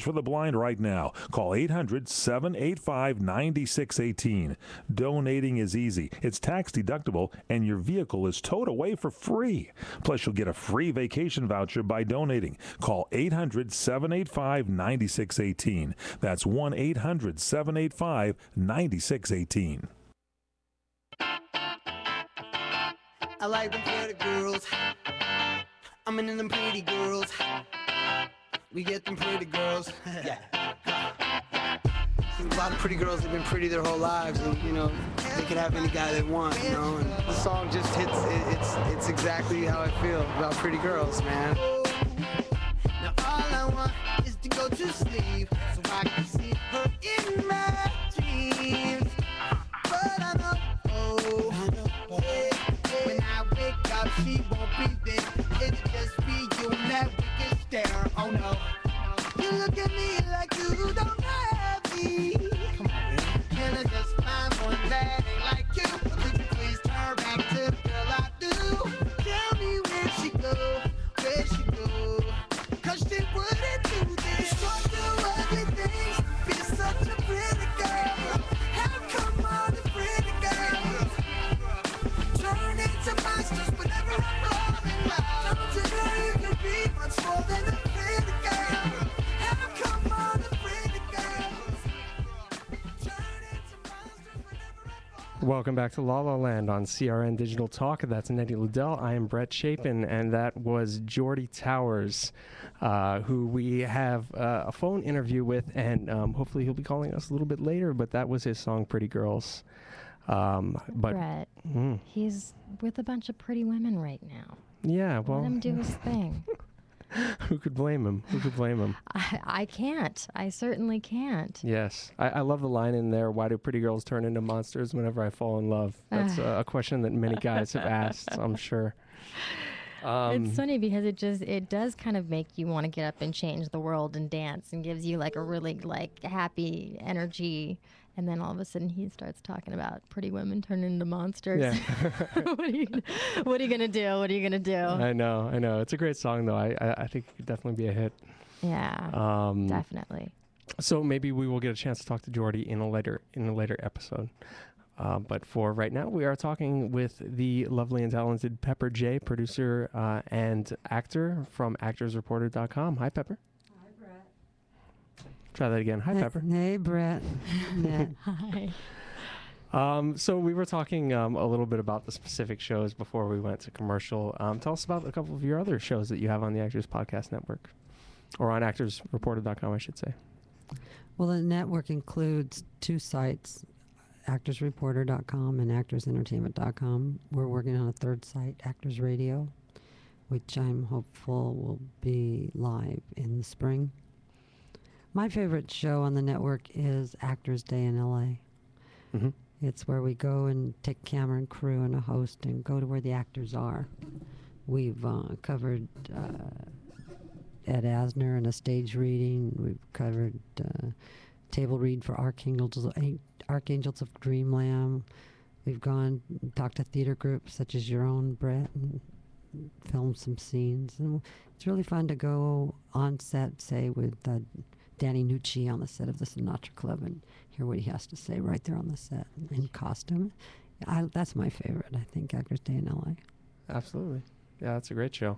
for the blind right now. Call 800-785-9618. Donating is easy. It's tax deductible, and your vehicle is towed away for free. Plus, you'll get a free vacation voucher by donating. Call 800-785-9618. That's 1-800-785-9618. I like them pretty girls. I'm into them pretty girls. We get them pretty girls. Yeah. A lot of pretty girls have been pretty their whole lives, and you know they can have any guy they want. You know, and the song just hits. It's exactly how I feel about pretty girls, man. Now all I want is to go to sleep, so I can see her in my dreams. But I know, when I wake up, she won't be there. It'll just be you and that wicked stare. Oh no, you look at me like you don't have me. Come on, man. Can I just find one that ain't like you? Could you please turn back to the girl I do? Tell me where she go, cause she wouldn't do this. She won't do ugly things, be such a pretty girl. How come all the pretty girls turn into monsters whenever I'm falling in love? Don't you know you can be much more than a pretty girl? How come all the pretty girls turn into monsters whenever I'm falling? Welcome back to La La Land on CRN Digital Talk. That's Nettie Liddell. I am Brett Chapin, and that was Jordy Towers, who we have a phone interview with, and hopefully he'll be calling us a little bit later, but that was his song, Pretty Girls. But Brett, he's with a bunch of pretty women right now. Yeah, well, let him do his thing. Who could blame him? Who could blame him? I can't. I certainly can't. Yes. I love the line in there, why do pretty girls turn into monsters whenever I fall in love? That's a question that many guys have asked, I'm sure. It's funny because it does kind of make you want to get up and change the world and dance, and gives you like a really like happy energy. And then all of a sudden he starts talking about pretty women turning into monsters. Yeah. What are you gonna do? What are you gonna do? I know. It's a great song, though. I think it could definitely be a hit. Yeah, definitely. So maybe we will get a chance to talk to Jordy in a later episode. But for right now, we are talking with the lovely and talented Pepper J, producer and actor from actorsreporter.com. Hi, Pepper. Hi, Brett. Try that again. Hi, Pepper. Hey, Brett. Hi. So we were talking a little bit about the specific shows before we went to commercial. Tell us about a couple of your other shows that you have on the Actors Podcast Network, or on actorsreporter.com, I should say. Well, the network includes two sites, actorsreporter.com and actorsentertainment.com. We're working on a third site, Actors Radio, which I'm hopeful will be live in the spring. My favorite show on the network is Actors Day in LA. Mm-hmm. It's where we go and take camera and crew and a host and go to where the actors are. We've covered Ed Asner in a stage reading. We've covered table read for Archangels of Dreamland. We've gone and talked to theater groups such as your own, Brett, and filmed some scenes. And it's really fun to go on set, say, with Danny Nucci on the set of the Sinatra Club and hear what he has to say right there on the set in costume. That's my favorite, I think, Actors Day in LA. Absolutely. Yeah, that's a great show.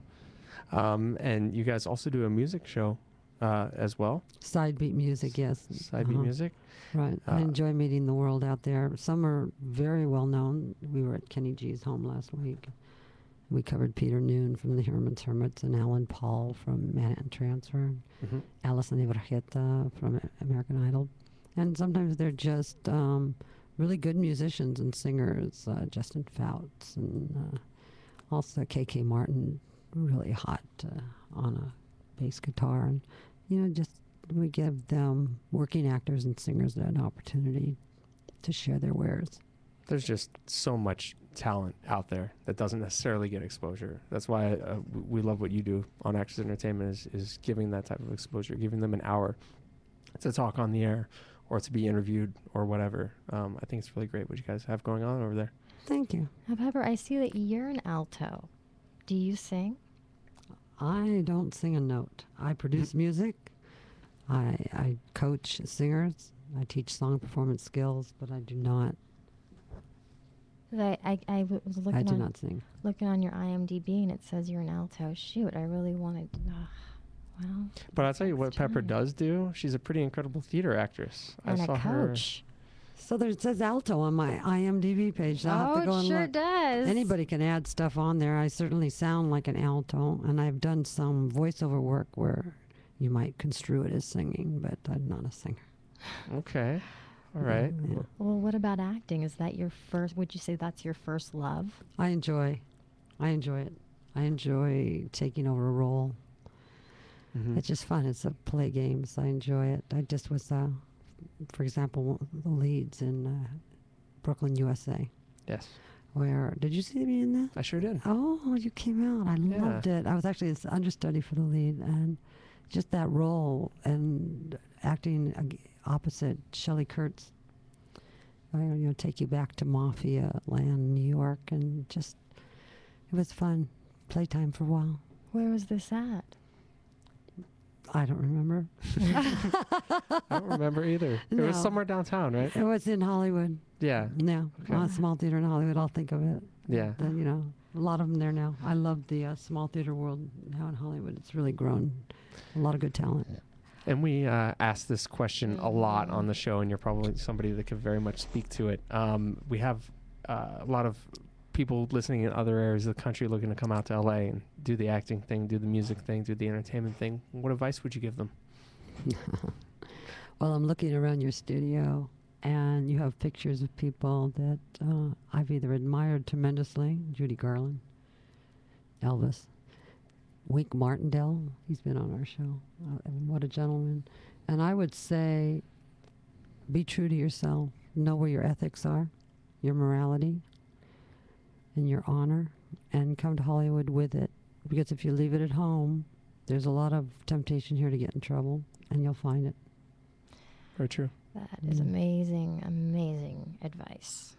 And you guys also do a music show as well. Side beat music, yes. Side beat music. Right. I enjoy meeting the world out there. Some are very well known. We were at Kenny G's home last week. We covered Peter Noon from the Herman's Hermits and Alan Paul from Manhattan Transfer, Alison Ibarreta from American Idol. And sometimes they're just really good musicians and singers, Justin Fouts and also KK Martin, really hot on a bass guitar. And, just we give them working actors and singers an opportunity to share their wares. There's just so much talent out there that doesn't necessarily get exposure. That's why we love what you do on Actors Entertainment is giving that type of exposure, giving them an hour to talk on the air or to be interviewed or whatever. I think it's really great what you guys have going on over there. Thank you. However, I see that you're an alto. Do you sing? I don't sing a note. I produce music. I coach singers. I teach song performance skills, but I do not. I was looking I do not sing. looking on your IMDb, and it says you're an alto. Shoot, I really wanted. Well. But I'll tell you what Pepper does do. She's a pretty incredible theater actress. And I saw a coach. So there it says alto on my IMDb page. So I'll have to go it and sure look. does. Anybody can add stuff on there. I certainly sound like an alto, and I've done some voiceover work where you might construe it as singing, but I'm not a singer. Okay. All right. Yeah. Well, what about acting? Is that your first? Would you say that's your first love? I enjoy it. I enjoy taking over a role. Mm-hmm. It's just fun. It's a play games. I enjoy it. I just was, for example, the leads in Brooklyn, USA. Yes. Where did you see me in that? I sure did. Oh, you came out. I loved it. I was actually the understudy for the lead, and just that role and acting opposite Shelley Kurtz. Take you back to mafia land, New York, and just it was fun. Playtime for a while. Where was this at? I don't remember. I don't remember either. It was No. somewhere downtown, right? It was in Hollywood. Yeah. No, Okay. a small theater in Hollywood. I'll think of it. Yeah. A lot of them there now. I love the small theater world now in Hollywood. It's really grown. A lot of good talent. And we ask this question a lot on the show, and you're probably somebody that could very much speak to it. We have a lot of people listening in other areas of the country looking to come out to LA and do the acting thing, do the music thing, do the entertainment thing. What advice would you give them? Well, I'm looking around your studio, and you have pictures of people that I've either admired tremendously, Judy Garland, Elvis, Wink Martindale, he's been on our show. What a gentleman. And I would say, be true to yourself. Know where your ethics are, your morality, and your honor, and come to Hollywood with it. Because if you leave it at home, there's a lot of temptation here to get in trouble, and you'll find it. Very true. That is amazing, amazing advice.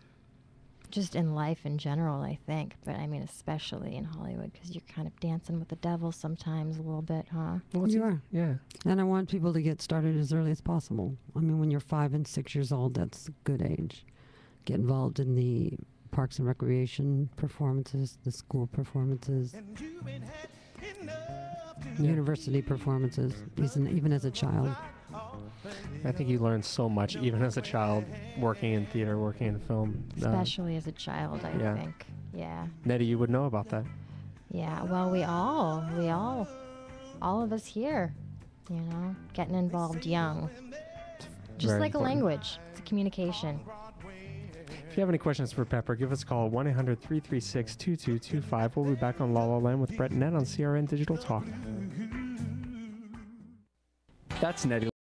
Just in life in general, I think. But I mean, especially in Hollywood, because you're kind of dancing with the devil sometimes a little bit, huh? You are. Yeah. And I want people to get started as early as possible. I mean, when you're 5 and 6 years old, that's a good age. Get involved in the Parks and Recreation performances, the school performances, university performances, even as a child. I think you learn so much, even as a child, working in theater, working in film. Especially as a child, I think. Yeah. Nettie, you would know about that. Yeah, well, we all of us here, getting involved young. Just Very like important. a language. It's a communication. If you have any questions for Pepper, give us a call at 1-800-336-2225. We'll be back on La La Land with Brett and Nett on CRN Digital Talk. That's Nettie.